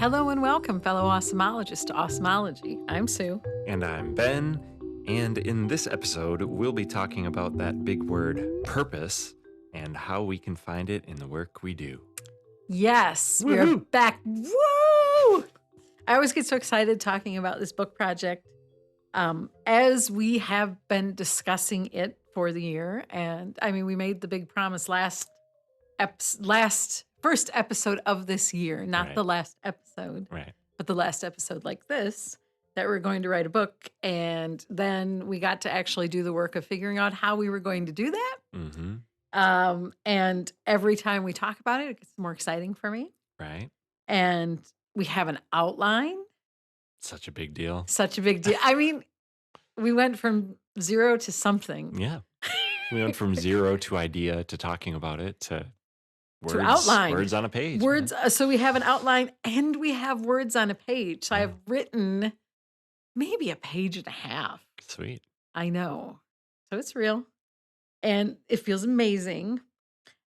Hello and welcome, fellow awesomeologists, to Awesomeology. I'm Sue. And I'm Ben. And in this episode, we'll be talking about that big word, purpose, and how we can find it in the work we do. Yes, we are Woohoo! back. Woo! I always get so excited talking about this book project as we have been discussing it for the year. And I mean, we made the big promise first episode of this year, not Right. the last episode, Right. but the last episode like this, that we're going to write a book. And then we got to actually do the work of figuring out how we were going to do that. Mm-hmm. And every time we talk about it, it gets more exciting for me. Right. And we have an outline, Such a big deal. such a big deal. I mean, we went from zero to something. Yeah. We went from zero to idea to talking about it to words, outline. words on a page. Words. So we have an outline and we have words on a page. So Yeah. I've written maybe a page and a half. Sweet. I know. So it's real. And it feels amazing.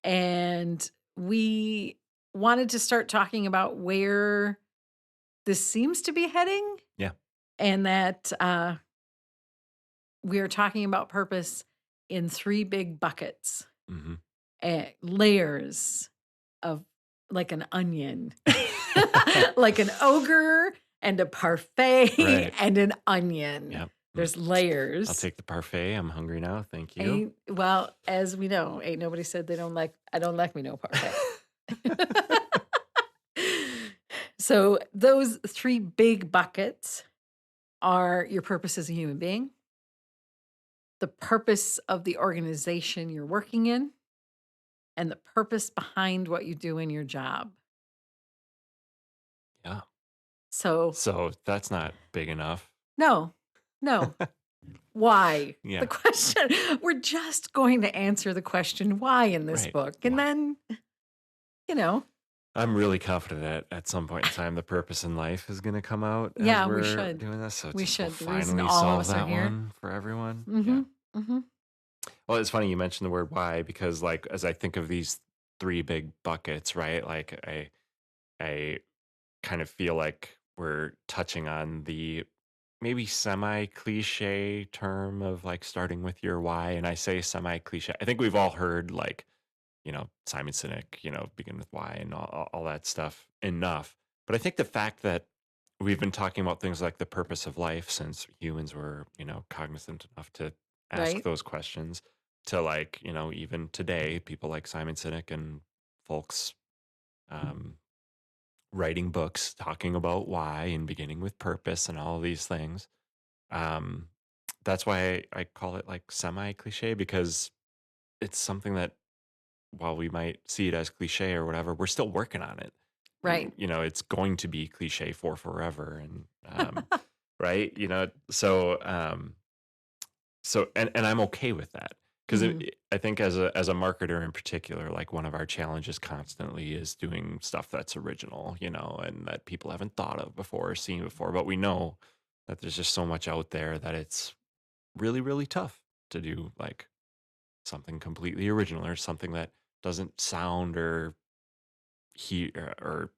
And we wanted to start talking about where this seems to be heading. Yeah. And that we are talking about purpose in three big buckets, Mm-hmm. layers of like an onion, like an ogre and a parfait Right. and an onion. Yep. There's layers. I'll take the parfait. I'm hungry now. Thank you. Well, as we know, ain't nobody said I don't like me no parfait. So those three big buckets are your purpose as a human being, the purpose of the organization you're working in, and the purpose behind what you do in your job. Yeah. So So that's not big enough. no. Why? Yeah. The question, we're just going to answer the question why in this Right. book. And Why? then, I'm really confident that at some point in time, the purpose in life is going to come out. Yeah, as we we're should. doing this. So We we'll should. The reason finally all of solve us are that here. one for everyone. Mm-hmm. Yeah. Mm-hmm. Well, it's funny you mentioned the word why because, like, as I think of these three big buckets, right? Like, I kind of feel like we're touching on the maybe semi-cliche term of like starting with your why. And I say semi-cliche. I think we've all heard like, Simon Sinek, begin with why and all that stuff enough. But I think the fact that we've been talking about things like the purpose of life since humans were, cognizant enough to ask Right. those questions to like, even today, people like Simon Sinek and folks writing books talking about why and beginning with purpose and all these things. Um, that's why I call it like semi-cliche because it's something that while we might see it as cliche or whatever, we're still working on it. Right. It's going to be cliche for forever. And, right. And I'm okay with that because Mhm. I think as a marketer in particular, like one of our challenges constantly is doing stuff that's original, and that people haven't thought of before or seen before. But we know that there's just so much out there that it's really, really tough to do like something completely original or something that doesn't sound or hear or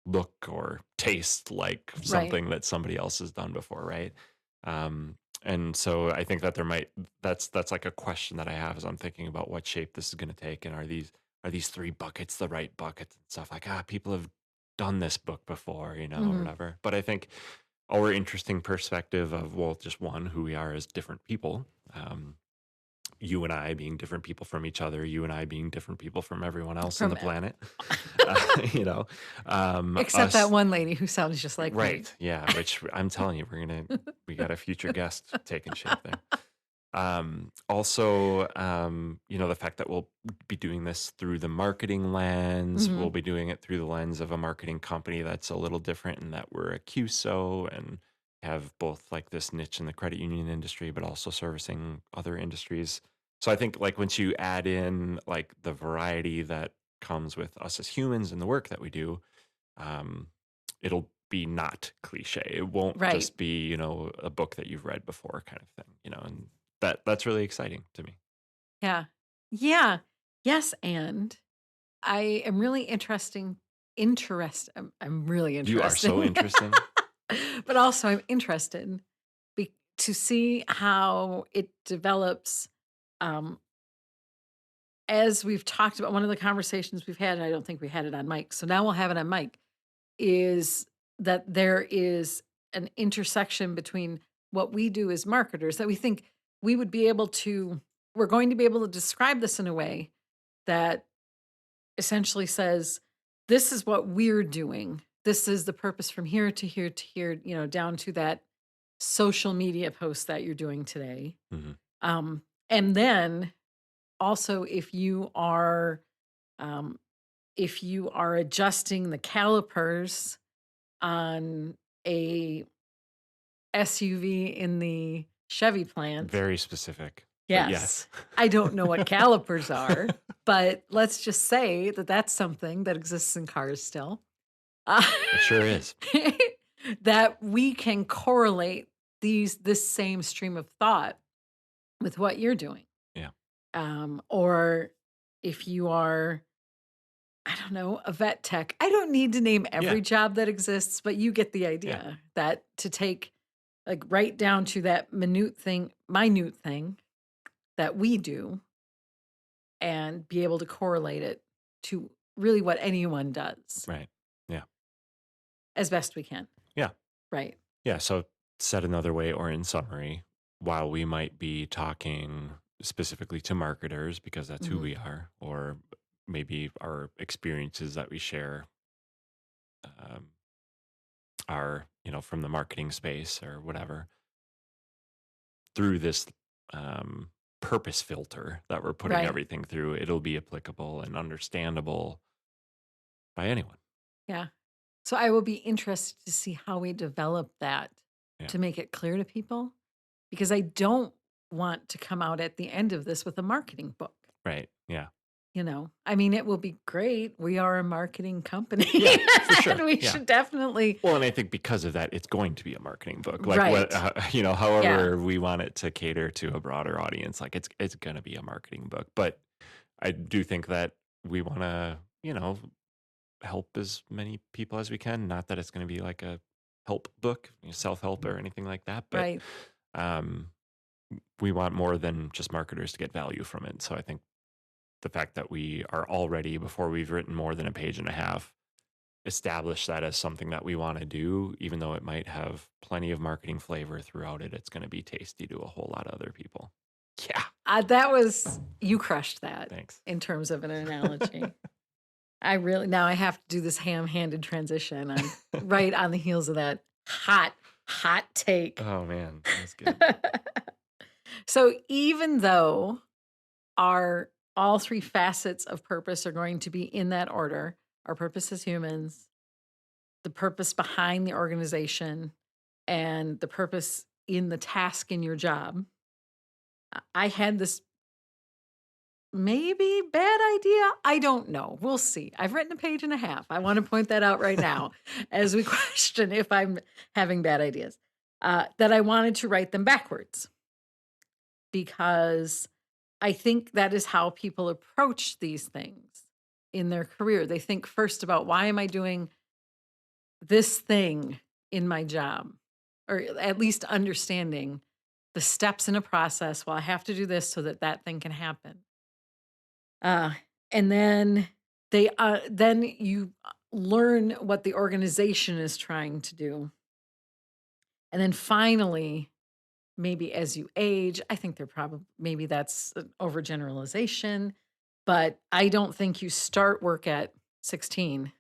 look or taste like Right. something that somebody else has done before, right? And so I think that that's like a question that I have as I'm thinking about what shape this is going to take, and are these three buckets the right buckets and stuff like people have done this book before, or Mhm. whatever. But I think our interesting perspective of just one, who we are as different people. You and I being different people from each other, you and I being different people from everyone else on From the planet. Except that Us, one lady who sounds just like me. right? Yeah, which I'm telling you, we got a future guest taking shape there. Also, the fact that we'll be doing this through the marketing lens, Mhm. we'll be doing it through the lens of a marketing company that's a little different in that we're a QSO and have both like this niche in the credit union industry, but also servicing other industries. So I think like once you add in like the variety that comes with us as humans and the work that we do, um, it'll be not cliche. It won't Right. just be, a book that you've read before kind of thing, and that's really exciting to me. Yeah. Yeah. Yes. And I am really I'm really You are so interesting. interesting. But also I'm interested to see how it develops, um, as we've talked about one of the conversations we've had, and I don't think we had it on mic, so now we'll have it on mic, is that there is an intersection between what we do as marketers that we think we would be able to we're going to be able to describe this in a way that essentially says, this is what we're doing. This is the purpose from here to here to here, down to that social media post that you're doing today. Mhm. And then also um, if you are adjusting the calipers on a SUV in the Chevy plant. Very specific, but Yes. yes. I don't know what calipers are, but let's just say that that's something that exists in cars still. Uh, It sure is. that we can correlate this same stream of thought with what you're doing. Yeah. Or if you are, I don't know, a vet tech. I don't need to name Yeah. every job that exists, but you get the Yeah. idea that to take like right down to that minute thing that we do and be able to correlate it to really what anyone does Right. Yeah. as best we can. Yeah. Right. Yeah. So, said another way, or in summary, while we might be talking specifically to marketers because that's who Mhm. we are, or maybe our experiences that we share um, are, from the marketing space or whatever, through this um, purpose filter that we're putting Right. everything through, it'll be applicable and understandable by anyone. Yeah. So I will be interested to see how we develop that Yeah. to make it clear to people because I don't want to come out at the end of this with a marketing book. Right. Yeah. I mean, it will be great. We are a marketing company. Yeah, for sure. And we Yeah. should definitely. Well, and I think because of that, it's going to be a marketing book. Like what, Right. Yeah. however we want it to cater to a broader audience, like it's going to be a marketing book. But I do think that we want to, help as many people as we can. Not that it's going to be like a help book, self-help or anything like that, but Right. um, we want more than just marketers to get value from it. So I think the fact that we are already, before we've written more than a page and a half, establish that as something that we want to do, even though it might have plenty of marketing flavor throughout it, it's going to be tasty to a whole lot of other people. Yeah. You crushed that Thanks. in terms of an analogy. Now I have to do this ham-handed transition right on the heels of that hot take. Oh man, that's good. So even though all three facets of purpose are going to be in that order, our purpose as humans, the purpose behind the organization, and the purpose in the task in your job, I had this maybe bad idea. I don't know. We'll see. I've written a page and a half. I want to point that out right now as we question if I'm having bad ideas. That I wanted to write them backwards because I think that is how people approach these things in their career. They think first about why am I doing this thing in my job? Or at least understanding the steps in a process. Well, I have to do this so that that thing can happen. And then you learn what the organization is trying to do. And then finally, maybe as you age, I think maybe that's an overgeneralization, but I don't think you start work at 16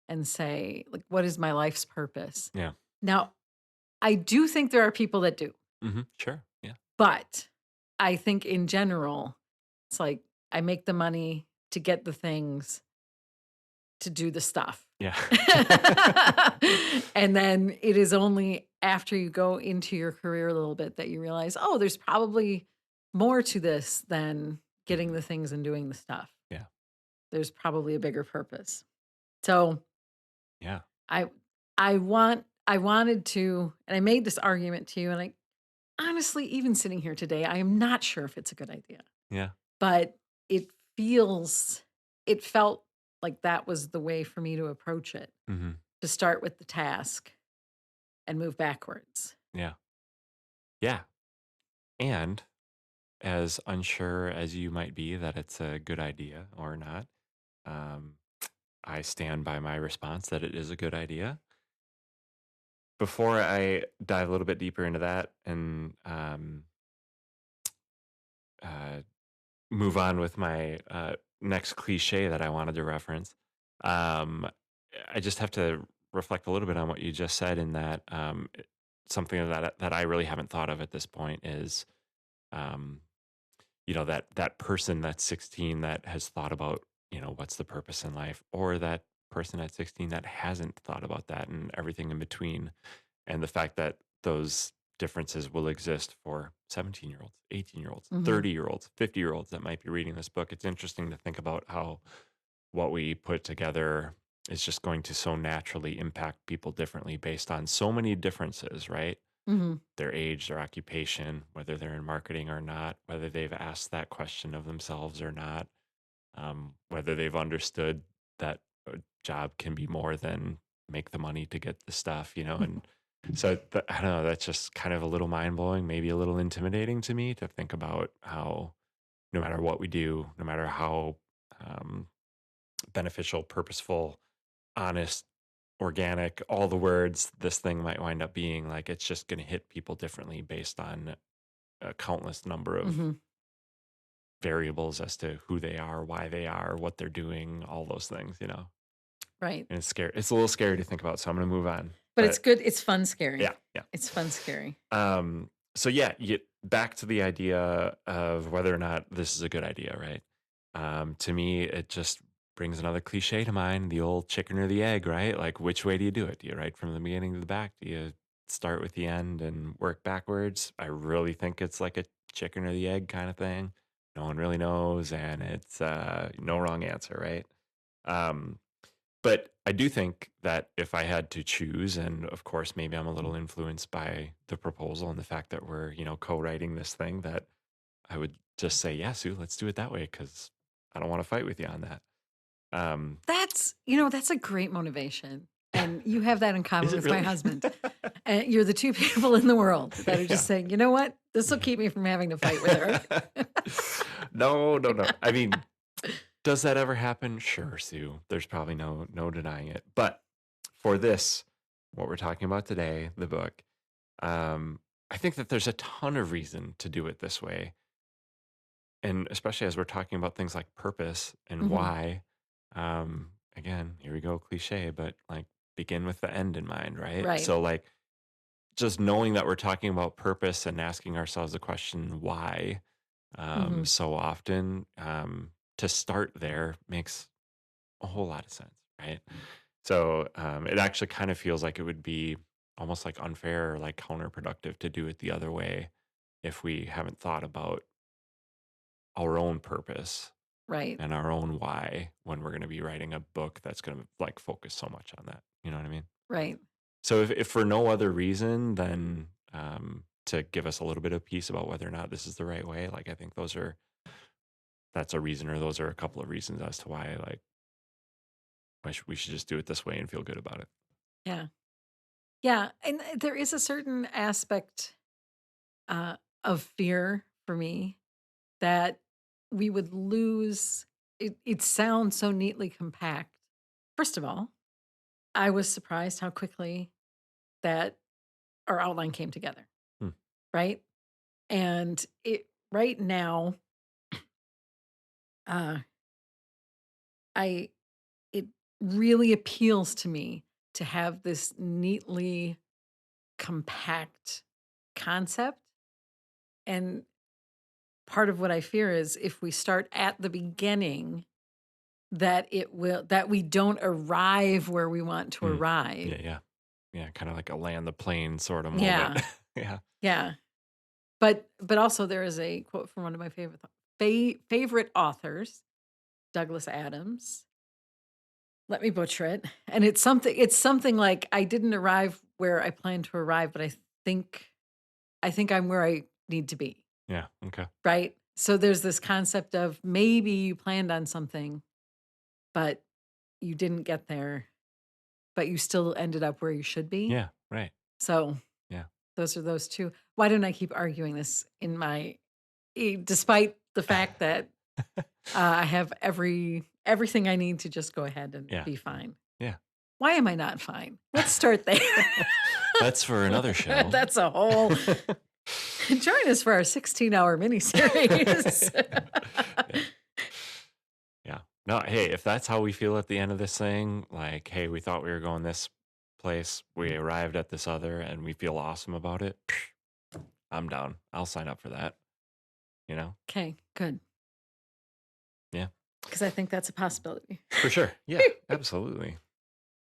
and say, like, what is my life's purpose? Yeah. Now, I do think there are people that do, Sure. Yeah. but I think in general, it's like I make the money to get the things to do the stuff. Yeah. And then it is only after you go into your career a little bit that you realize, oh, there's probably more to this than getting the things and doing the stuff. Yeah. There's probably a bigger purpose. So Yeah. I wanted to, and I made this argument to you, and I honestly, even sitting here today, I am not sure if it's a good idea. Yeah. But it felt like that was the way for me to approach it, Hmm. to start with the task and move backwards. Yeah. Yeah. And as unsure as you might be that it's a good idea or not, um, I stand by my response that it is a good idea. Before I dive a little bit deeper into that and uh, move on with my next cliche that I wanted to reference, um, I just have to reflect a little bit on what you just said. In that, something that I really haven't thought of at this point is, um, that person that's 16 that has thought about, what's the purpose in life, or that person at 16 that hasn't thought about that, and everything in between, and the fact that those differences will exist for 17-year-olds, 18-year-olds, Mhm. 30-year-olds, 50-year-olds that might be reading this book. It's interesting to think about how what we put together is just going to so naturally impact people differently based on so many differences, right? Mhm. Their age, their occupation, whether they're in marketing or not, whether they've asked that question of themselves or not, whether they've understood that a job can be more than make the money to get the stuff, and so I don't know, that's just kind of a little mind blowing, maybe a little intimidating to me to think about how no matter what we do, no matter how um, beneficial, purposeful, honest, organic, all the words this thing might wind up being, like it's just going to hit people differently based on a countless number of Mhm. variables as to who they are, why they are, what they're doing, all those things. Right. And it's scary. It's a little scary to think about, so I'm going to move on. But it's But good, it's fun scary. yeah, yeah. It's fun scary. So yeah, back to the idea of whether or not this is a good idea, right? To me, it just brings another cliche to mind, the old chicken or the egg, right? Like, which way do you do it? Do you write from the beginning to the back? Do you start with the end and work backwards? I really think it's like a chicken or the egg kind of thing. No one really knows, and it's no wrong answer, right? Um, but I do think that if I had to choose, and of course, maybe I'm a little influenced by the proposal and the fact that we're, co-writing this thing, that I would just say, yeah, Sue, let's do it that way because I don't want to fight with you on that. Um, That's a great motivation, and you have that in is common it with my really? husband. And you're the 2 people in the world that are just Yeah. saying, "You know what? This'll keep me from having to fight with her." No, no, no. I mean, does that ever happen? Sure, Sue. There's probably no denying it. But for this, what we're talking about today, the book, um, I think that there's a ton of reason to do it this way. And especially as we're talking about things like purpose and Mhm. why, again, here we go, cliche, but like begin with the end in mind, right? Right. So like just knowing that we're talking about purpose and asking ourselves the question why, Mhm. so often, to start there makes a whole lot of sense, right? So it actually kind of feels like it would be almost like unfair or like counterproductive to do it the other way if we haven't thought about our own purpose Right. and our own why when we're going to be writing a book that's going to like focus so much on that. You know what I mean? Right. So if for no other reason than to give us a little bit of peace about whether or not this is the right way, like I think that's a reason, or those are a couple of reasons as to why like we should just do it this way and feel good about it. Yeah. Yeah, and there is a certain aspect, uh, of fear for me that we would lose it sounds so neatly compact. First of all, I was surprised how quickly that our outline came together, Hmm. right? And it right now, uh, I it really appeals to me to have this neatly compact concept. And part of what I fear is if we start at the beginning, that we don't arrive where we want to Hmm. arrive. Yeah, yeah, yeah. Kind of like a land the plane sort of moment. Yeah. Yeah. Yeah. But also there is a quote from one of my favorite authors, Douglas Adams. Let me butcher it. And it's something like I didn't arrive where I planned to arrive, but think I think I'm where I need to be, Yeah. Okay. right? So there's this concept of maybe you planned on something, but you didn't get there, but you still ended up where you should be. Yeah, right. So Yeah. those are those two. Why don't I keep arguing this in my despite the fact that I have everything I need to just go ahead and Yeah. be fine. Yeah. Why am I not fine? Let's start there. That's for another show. That's a whole. Join us for our 16-hour miniseries. Yeah. Yeah. No, hey, if that's how we feel at the end of this thing, like, hey, we thought we were going this place, we arrived at this other, and we feel awesome about it, I'm down. I'll sign up for that, you know? Okay, good. Yeah. Because I think that's a possibility. For sure. Yeah, absolutely.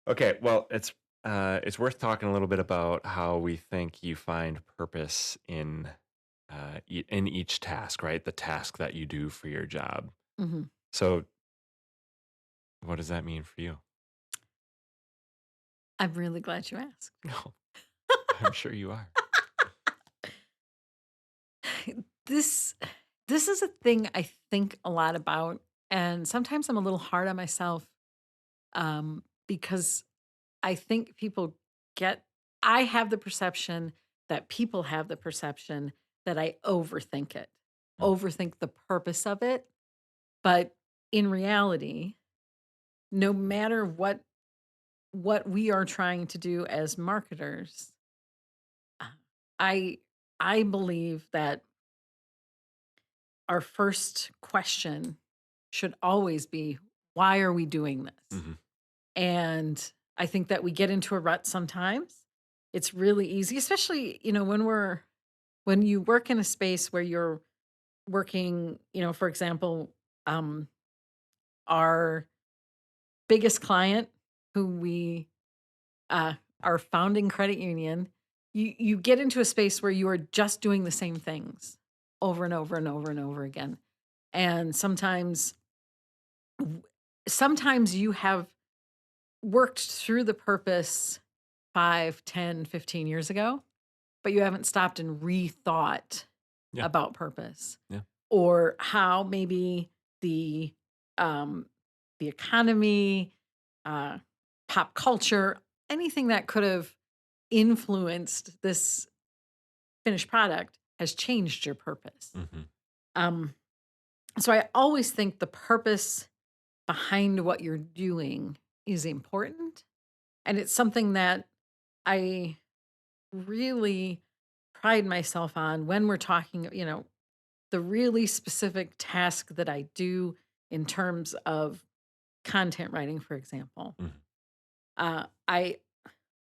Okay, well, it's worth talking a little bit about how we think you find purpose in each task, right? The task that you do for your job. hmm So, what does that mean for you? I'm really glad you asked. No, I'm sure you are. This this is a thing I think a lot about, and sometimes I'm a little hard on myself because I think people get. I have the perception that people have the perception that I overthink it, Mm, overthink the purpose of it. But in reality, no matter what we are trying to do as marketers, uh, I I believe that our first question should always be, why are we doing this? mhm, And I think that we get into a rut sometimes. It's really easy, especially, when you work in a space where you're working, for example, um, our biggest client, who we uh, our founding credit union, you get into a space where you are just doing the same things over and over and over and over again. And sometimes you have worked through the purpose 5, 10, 15 years ago, but you haven't stopped and rethought yeah, about purpose yeah, or how maybe the um, the economy, uh, pop culture, anything that could have influenced this finished product has changed your purpose. mhm, Um, so I always think the purpose behind what you're doing is important. And it's something that I really pride myself on when we're talking, the really specific task that I do in terms of content writing, for example. mhm, I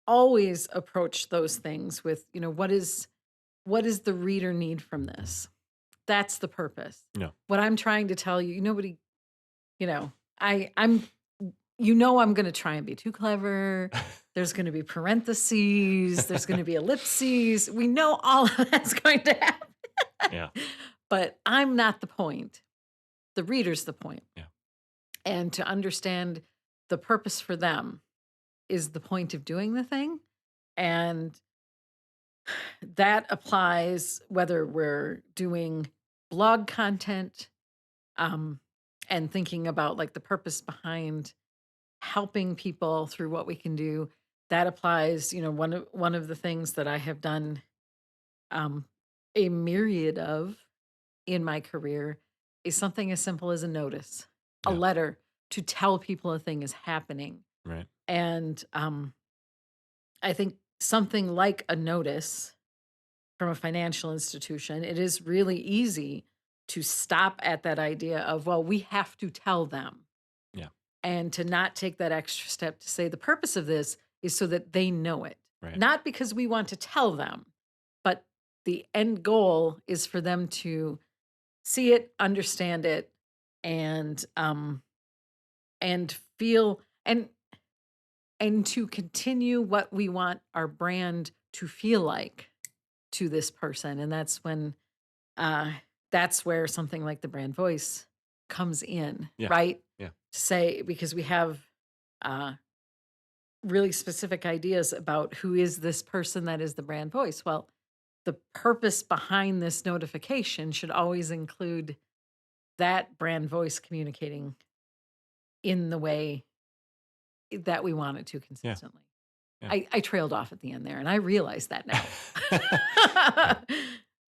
always approach those things with, what is the reader need from this? That's the purpose. yeah, What I'm trying to tell you, nobody, you know, I'm going to try and be too clever. There's going to be parentheses, there's going to be ellipses. We know all of that's going to happen. yeah, But I'm not the point. The reader's the point. yeah, And to understand the purpose for them is the point of doing the thing. And that applies whether we're doing blog content, um, and thinking about like the purpose behind helping people through what we can do. That applies, one of the things that I have done um, a myriad of in my career is something as simple as a notice, a yeah, letter to tell people a thing is happening. right, And I think something like a notice from a financial institution, it is really easy to stop at that idea of, well, we have to tell them, yeah, and to not take that extra step to say the purpose of this is so that they know it, right, not because we want to tell them, but the end goal is for them to see it, understand it, and feel and to continue what we want our brand to feel like to this person. And uh that's where something like the brand voice comes in, yeah, right? yeah, To say, because we have uh really specific ideas about who is this person that is the brand voice. Well, the purpose behind this notification should always include that brand voice communicating in the way that we want it to Yeah. consistently. Yeah. I trailed off at the end there, and I realize that now. Yeah.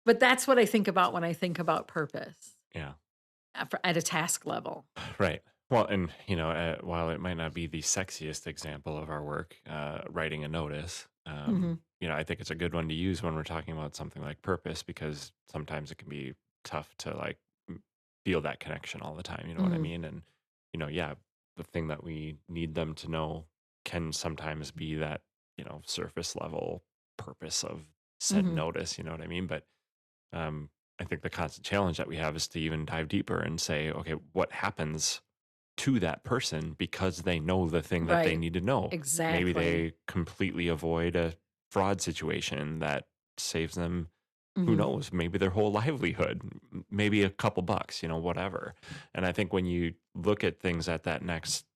But that's what I think about when I think about purpose Yeah. at a task level. Right. Well, and while it might not be the sexiest example of our work, writing a notice, Mhm, I think it's a good one to use when we're talking about something like purpose, because sometimes it can be tough to like feel that connection all the time. You know what I mhm, mean? And yeah, the thing that we need them to know can sometimes be that surface level purpose of said mhm. notice. You know what I mean? But um, I think the constant challenge that we have is to even dive deeper and say, okay, what happens to that person because they know the thing that they Right. need to know? Maybe Exactly. they completely avoid a fraud situation that saves them, who Mhm, knows, maybe their whole livelihood, maybe a couple bucks, whatever. And I think when you look at things at that next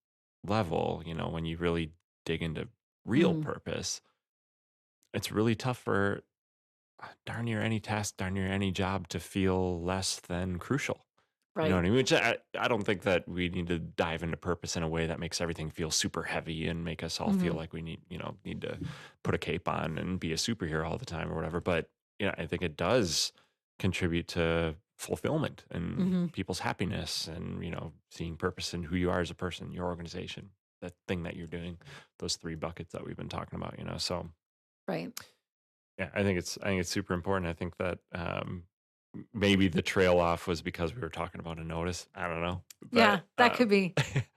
level, when you really dig into real mhm. purpose, it's really tough for darn near any task, darn near any job to feel less than crucial. You know Right. what I mean? Which I don't think that we need to dive into purpose in a way that makes everything feel super heavy and make us all feel Mhm, like we need to put a cape on and be a superhero all the time or whatever. But I think it does contribute to fulfillment and mhm. people's happiness and seeing purpose in who you are as a person, your organization, that thing that you're doing, those three buckets that we've been talking about. So Right. yeah, I think it's super important. I think that maybe the trail off was because we were talking about a notice. I don't know, Yeah, but that could be.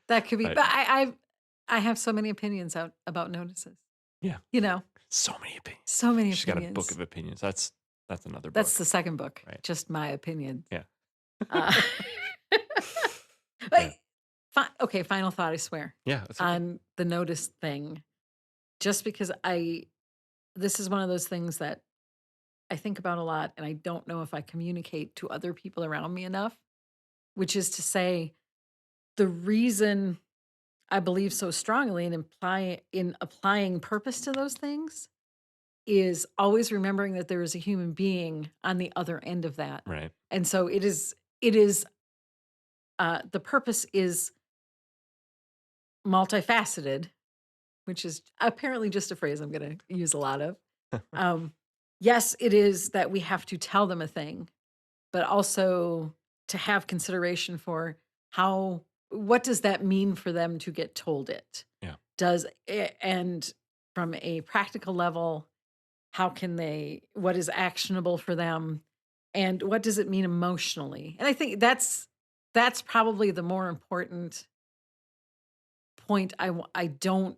That could be. but But I have so many opinions out about notices. yeah, You know, so many opinions. so many She's got a book opinions. of opinions. That's another That's book, the second book, right? just my opinions. Yeah, Uh, yeah, but okay, final thought, I swear, yeah. That's okay. on the notice thing. Just because this is one of those things that I think about a lot, and I don't know if I communicate to other people around me enough, which is to say, the reason I believe so strongly in applying purpose to those things is always remembering that there is a human being on the other end of that. Right. And so it is the purpose is multifaceted, which is apparently just a phrase I'm going to use a lot of. Um, yes, it is that we have to tell them a thing, but also to have consideration for what does that mean for them to get told it? Yeah. And from a practical level, what is actionable for them? And what does it mean emotionally? And I think that's probably the more important point I don't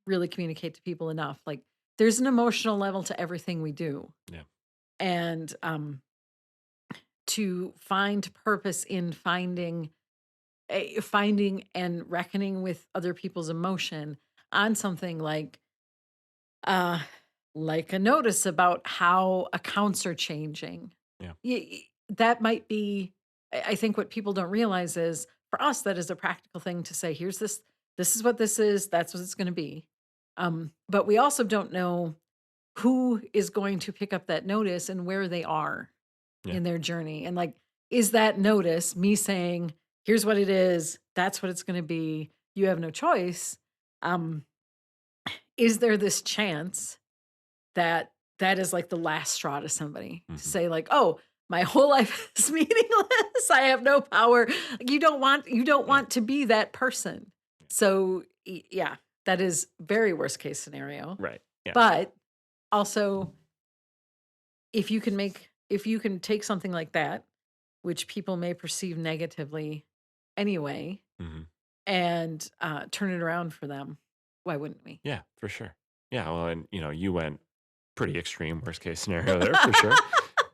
really communicate to people enough. Like there's an emotional level to everything we do. Yeah. And to find purpose in finding and reckoning with other people's emotion on something uh like a notice about how accounts are changing. Yeah. That might be I think what people don't realize is for us that is a practical thing to say this is what this is, that's what it's going to be. But we also don't know who is going to pick up that notice and where they are Yeah. in their journey. And like, is that notice me saying, here's what it is, that's what it's going to be, you have no choice? Um, is there this chance that that is like the last straw to somebody to Hmm. say, like, oh, my whole life is meaningless. I have no power. Like, you don't Yeah. want to be that person. So yeah, that is very worst case scenario. Right. Yeah. But also, if you can take something like that, which people may perceive negatively anyway, Hmm. and turn it around for them, why wouldn't we? Yeah. For sure. Yeah. Well, and you went pretty extreme worst case scenario there for sure.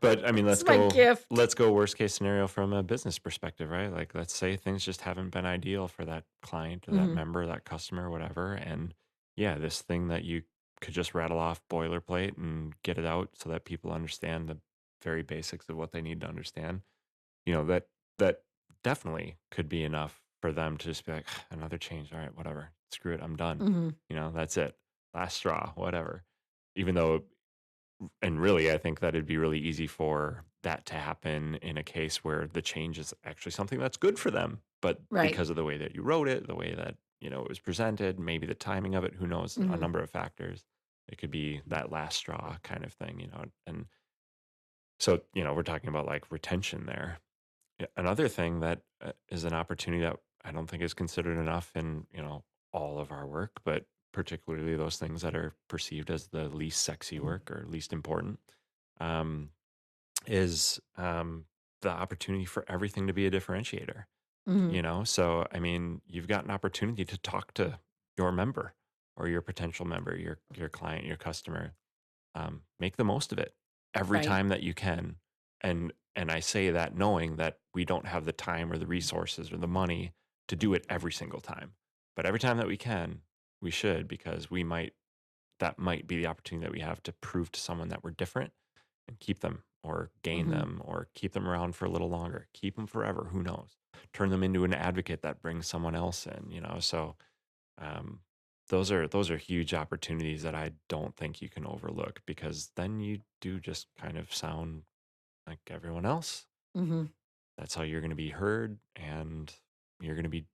But I mean, It's my gift. let's go worst case scenario from a business perspective, right? Like let's say things just haven't been ideal for that client or that Mhm. member, that customer, whatever. And yeah, this thing that you could just rattle off boilerplate and get it out so that people understand the very basics of what they need to understand. That definitely could be enough for them to just be like, another change. All right, whatever. Screw it. I'm done. Mhm. That's it. Last straw, whatever. Even though and really, I think that it'd be really easy for that to happen in a case where the change is actually something that's good for them. But Right. because of the way that you wrote it, the way that it was presented, maybe the timing of it, who knows, a Mhm. number of factors. It could be that last straw kind of thing, and so, we're talking about like retention there. Another thing that is an opportunity that I don't think is considered enough in, all of our work, but particularly those things that are perceived as the least sexy work or least important, um, is the opportunity for everything to be a differentiator. Mhm. So I mean, you've got an opportunity to talk to your member or your potential member, your client, your customer. Make the most of it every Right. time that you can. And I say that knowing that we don't have the time or the resources or the money to do it every single time. But every time that we can, we should, because that might be the opportunity that we have to prove to someone that we're different and keep them or gain Mhm. them or keep them around for a little longer, keep them forever. Who knows? Turn them into an advocate that brings someone else in. So um, those are huge opportunities that I don't think you can overlook, because then you do just kind of sound like everyone else. Mhm. That's how you're going to be heard, and you're going to be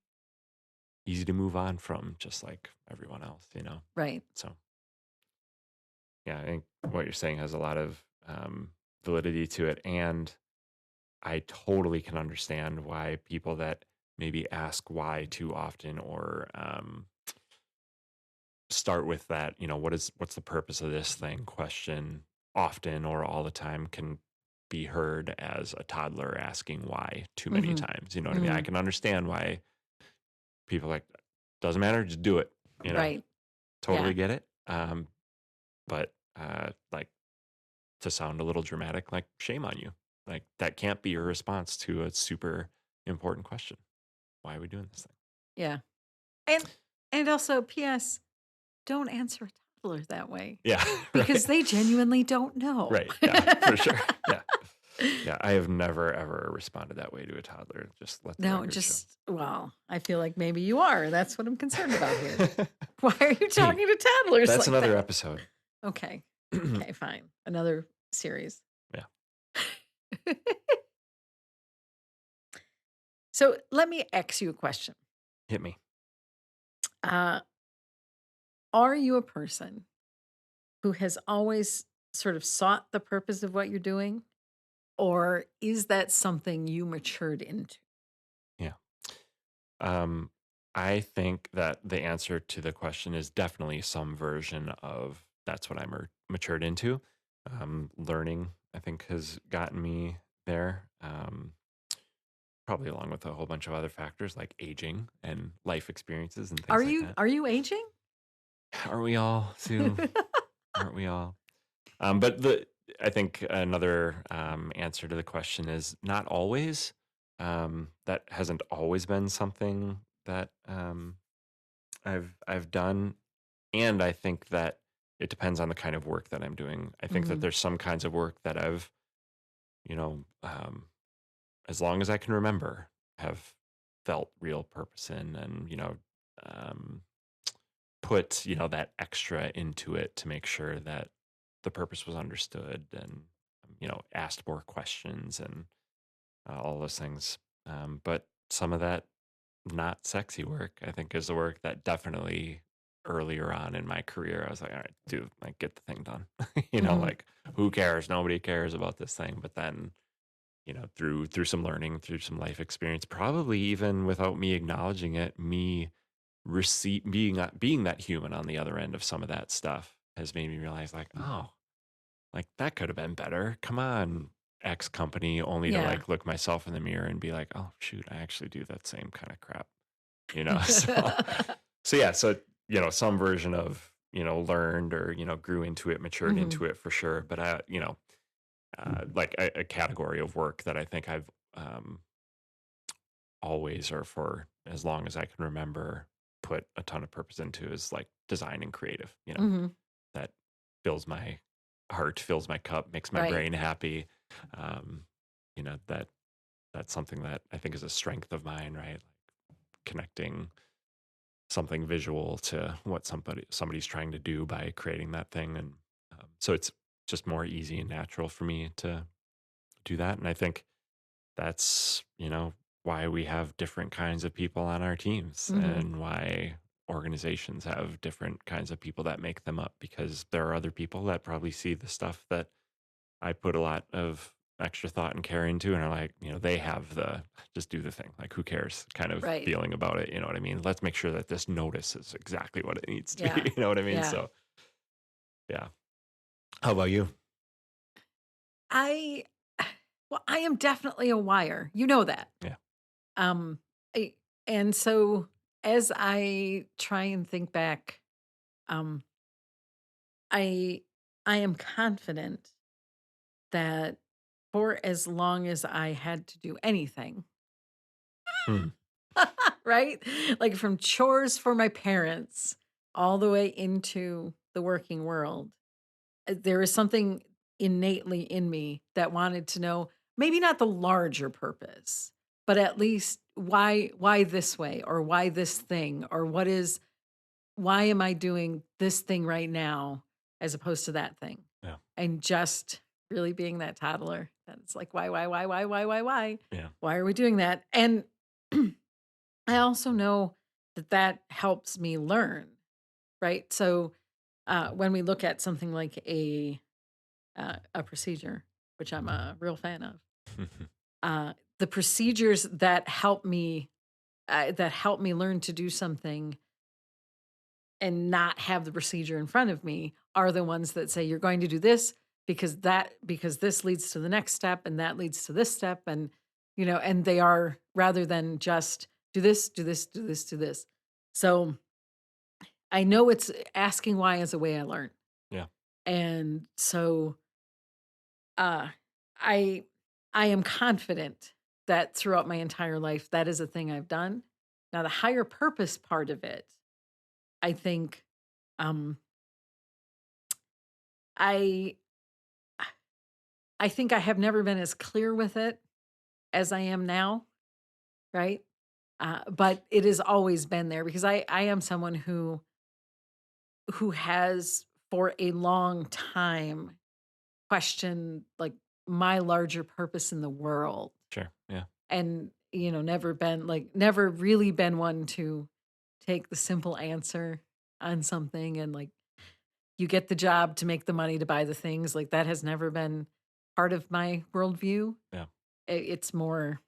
easy to move on from, just like everyone else. Right. So yeah, I think what you're saying has a lot of validity to it, and I totally can understand why people that maybe ask why too often, or start with that, what's the purpose of this thing question often or all the time, can be heard as a toddler asking why too many Mhm. times. You know what I mean? I Mhm. can understand why people like, doesn't matter, just do it, you know, Right. totally Yeah. get it. But like, to sound a little dramatic, like, shame on you. Like, that can't be your response to a super important question. Why are we doing this thing? Yeah. And also, PS, don't answer a toddler that way Yeah, because right. they genuinely don't know. Right. Yeah, for sure. Yeah. Yeah, I have never ever responded that way to a toddler. Just let the No, record show. just well, I feel like maybe you are. That's what I'm concerned about here. Why are you Hey, talking to toddlers that's like another that? episode. Okay. Yeah. Okay, fine. Another series. So let me ask you a question. Hit me. Uh, are you a person who has always sort of sought the purpose of what you're doing? Or is that something you matured into? Yeah. Um, I think that the answer to the question is definitely some version of that's what I'm matured into. Learning, I think, has gotten me there. Probably along with a whole bunch of other factors like aging and life experiences and things like that. Are you aging? Aren't we all, Sue? Aren't we all? But I think another answer to the question is not always. That hasn't always been something that I've done, and I think that it depends on the kind of work that I'm doing. I think that Mhm. there's some kinds of work that I've, you know, um, as long as I can remember, have felt real purpose in, and um, put that extra into it to make sure that the purpose was understood, and asked more questions, and all those things. But some of that not sexy work, I think, is the work that definitely earlier on in my career I was like, all right, dude, like, get the thing done. Mhm. Like, who cares, nobody cares about this thing. But then through some learning, through some life experience, probably even without me acknowledging it, me being that human on the other end of some of that stuff has made me realize, like, oh, like, that could have been better. Come on, X company, only to Yeah. like look myself in the mirror and be like, oh shoot, I actually do that same kind of crap. So yeah, so some version of learned, or grew into it, matured Mhm. into it, for sure. But like a category of work that I think I've um always, or for as long as I can remember, put a ton of purpose into, is like design and creative. Mhm. That fills my heart, fills my cup, makes my Right. brain happy. Um, that's something that I think is a strength of mine, right? Like, connecting something visual to what somebody's trying to do by creating that thing, and so it's just more easy and natural for me to do that. And I think that's why we have different kinds of people on our teams Hmm. and why organizations have different kinds of people that make them up, because there are other people that probably see the stuff that I put a lot of extra thought and care into and are like, they have the just do the thing, like who cares kind of Right. feeling about it. You know what I mean? Let's make sure that this notice is exactly what it needs to be. Yeah. You know what I mean? Yeah. So, yeah. How about you? I, well, I am definitely a wire. You know that. Yeah. Um, I, and so as I try and think back, um, I, I am confident that for as long as I had to do anything, Hmm. right? Like from chores for my parents all the way into the working world, there is something innately in me that wanted to know maybe not the larger purpose, but at least why this way or why this thing or why am I doing this thing right now as opposed to that thing? Yeah. And just really being that toddler that it's like, why? Yeah. Why are we doing that? And I also know that that helps me learn, right? So when we look at something like a procedure, which I'm a real fan of, the procedures that help me learn to do something and not have the procedure in front of me are the ones that say you're going to do this because this leads to the next step and that leads to this step and and they are rather than just do this. So I know it's asking why is a way I learn. Yeah. And so uh I I am confident that throughout my entire life that is a thing I've done. Now the higher purpose part of it, I think um I I think I have never been as clear with it as I am now, right? But it has always been there because I am someone who has for a long time questioned like my larger purpose in the world Sure. Yeah. and never really been one to take the simple answer on something and like you get the job to make the money to buy the things like that has never been part of my worldview. Yeah. It's more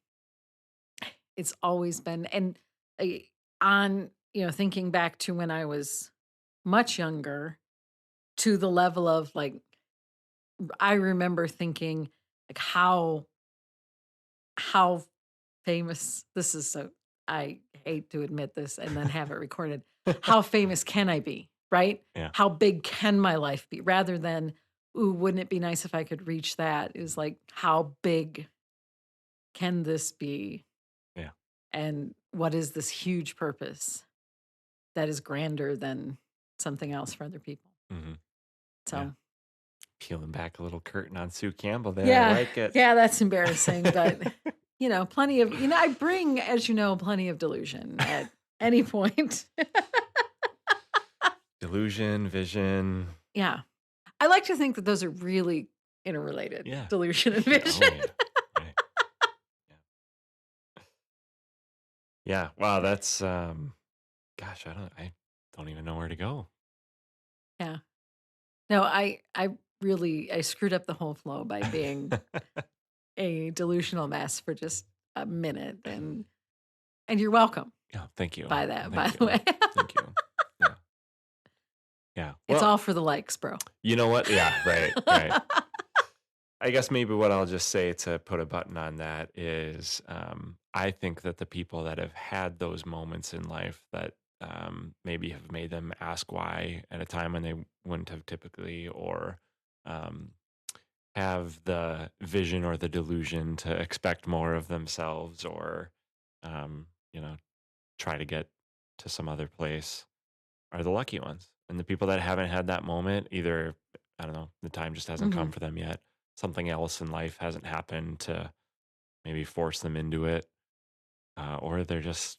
it's always been and I on, thinking back to when I was much younger to the level of, like, I remember thinking, like, how famous this is so I hate to admit this and then have it recorded. How famous can I be, right? Yeah. How big can my life be? Rather than, "Ooh, wouldn't it be nice if I could reach that?" It was like, "How big can this be? Yeah. And what is this huge purpose that is grander than something else for other people?" Hmm. Yeah. So, Peeling back a little curtain on Sue Campbell there. I yeah, like it. yeah, that's embarrassing, but, plenty of I bring, as you know, plenty of delusion at any point. Delusion, vision. Yeah. I like to think that those are really interrelated, Yeah. delusion and Yeah. vision. Oh, yeah. Right. Yeah. Yeah. Wow. That's, gosh, I don't even know where to go. Yeah. No, I really I screwed up the whole flow by being a delusional mess for just a minute, and you're welcome Yeah. Thank you. by that, by Thank the you. way. Thank you. Yeah. Yeah. It's Well, all for the likes, bro. you know what? Yeah. Right. Right. I guess maybe what I'll just say to put a button on that is I think that the people that have had those moments in life that maybe have made them ask why at a time when they wouldn't have typically, or um, have the vision or the delusion to expect more of themselves, or, um, you know, try to get to some other place, are the lucky ones. And the people that haven't had that moment, either, I don't know, the time just hasn't come Mhm. for them yet. Something else in life hasn't happened to maybe force them into it. Or they're just,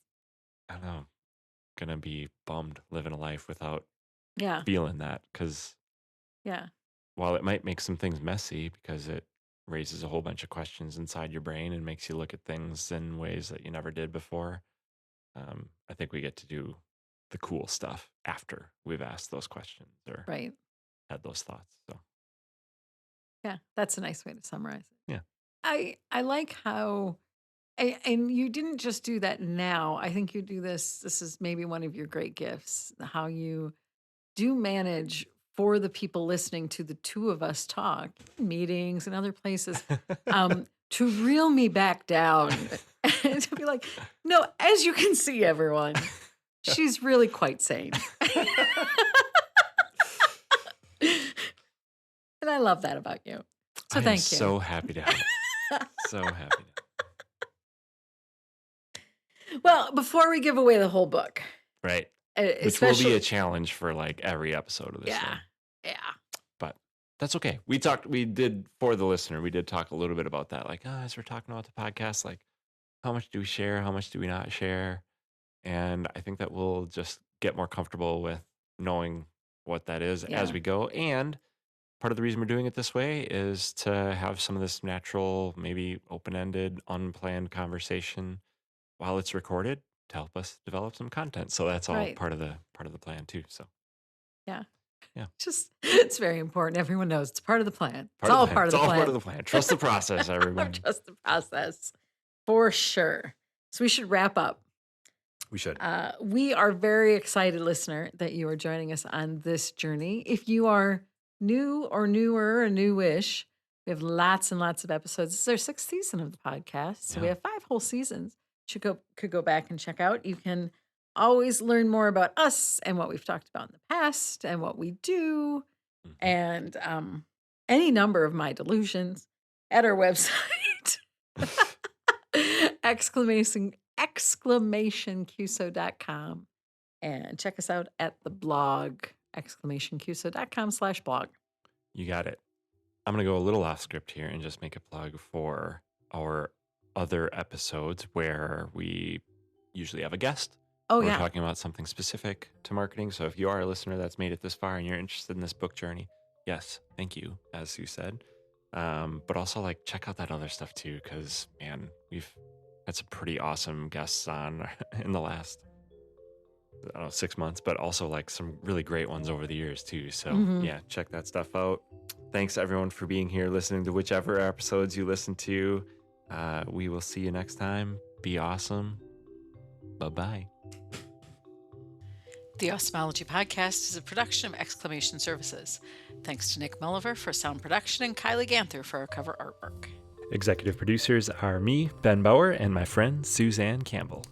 I don't know, going to be bummed living a life without Yeah, feeling that. Because yeah, while it might make some things messy because it raises a whole bunch of questions inside your brain and makes you look at things in ways that you never did before. I think we get to do the cool stuff after we've asked those questions or Right. had those thoughts. So Yeah, that's a nice way to summarize it. yeah, I like how and you didn't just do that now. I think you do this is maybe one of your great gifts, how you do manage for the people listening to the two of us talk, meetings and other places, to reel me back down and to be like, no, as you can see, everyone, she's really quite sane. And I love that about you. So I am thank you. so happy to help. So happy to. Well, before we give away the whole book, Right. Which will especially, be a challenge for like every episode of this yeah, thing. yeah, But that's okay. We did for the listener, we did talk a little bit about that. Like, as we're talking about the podcast, like how much do we share? How much do we not share? And I think that we'll just get more comfortable with knowing what that is as yeah, we go. And part of the reason we're doing it this way is to have some of this natural, maybe open-ended, unplanned conversation while it's recorded to help us develop some content. So that's all right, part of the plan too. So yeah. yeah, Just it's very important. Everyone knows it's part of the plan. It's part of all the plan. part of It's the all plan. part of the plan. Trust the process, everyone. Trust the process for sure. So we should wrap up. We should. We are very excited, listener, that you are joining us on this journey. If you are new or newer or newish, we have lots and lots of episodes. This is our sixth season of the podcast, so we Yeah. have 5 whole seasons. Could go back and check out. You can always learn more about us and what we've talked about in the past and what we do, Mhm. and any number of my delusions at our website. exclamationqso.com, and check us out at the blog exclamationqso.com/blog. You got it. I'm going to go a little off script here and just make a plug for our other episodes where we usually have a guest. Oh We're yeah, talking about something specific to marketing. So if you are a listener that's made it this far and you're interested in this book journey, yes, thank you, as you said. But also like check out that other stuff too, because man, we've had some pretty awesome guests on in the last, I don't know, 6 months, but also like some really great ones over the years too. So yeah, check that stuff out. Thanks everyone for being here, listening to whichever episodes you listen to. We will see you next time. Be awesome. Bye-bye. The Osmology Podcast is a production of Exclamation Services. Thanks to Nick Mulliver for sound production and Kylie Ganther for our cover artwork. Executive producers are me, Ben Bauer, and my friend Suzanne Campbell.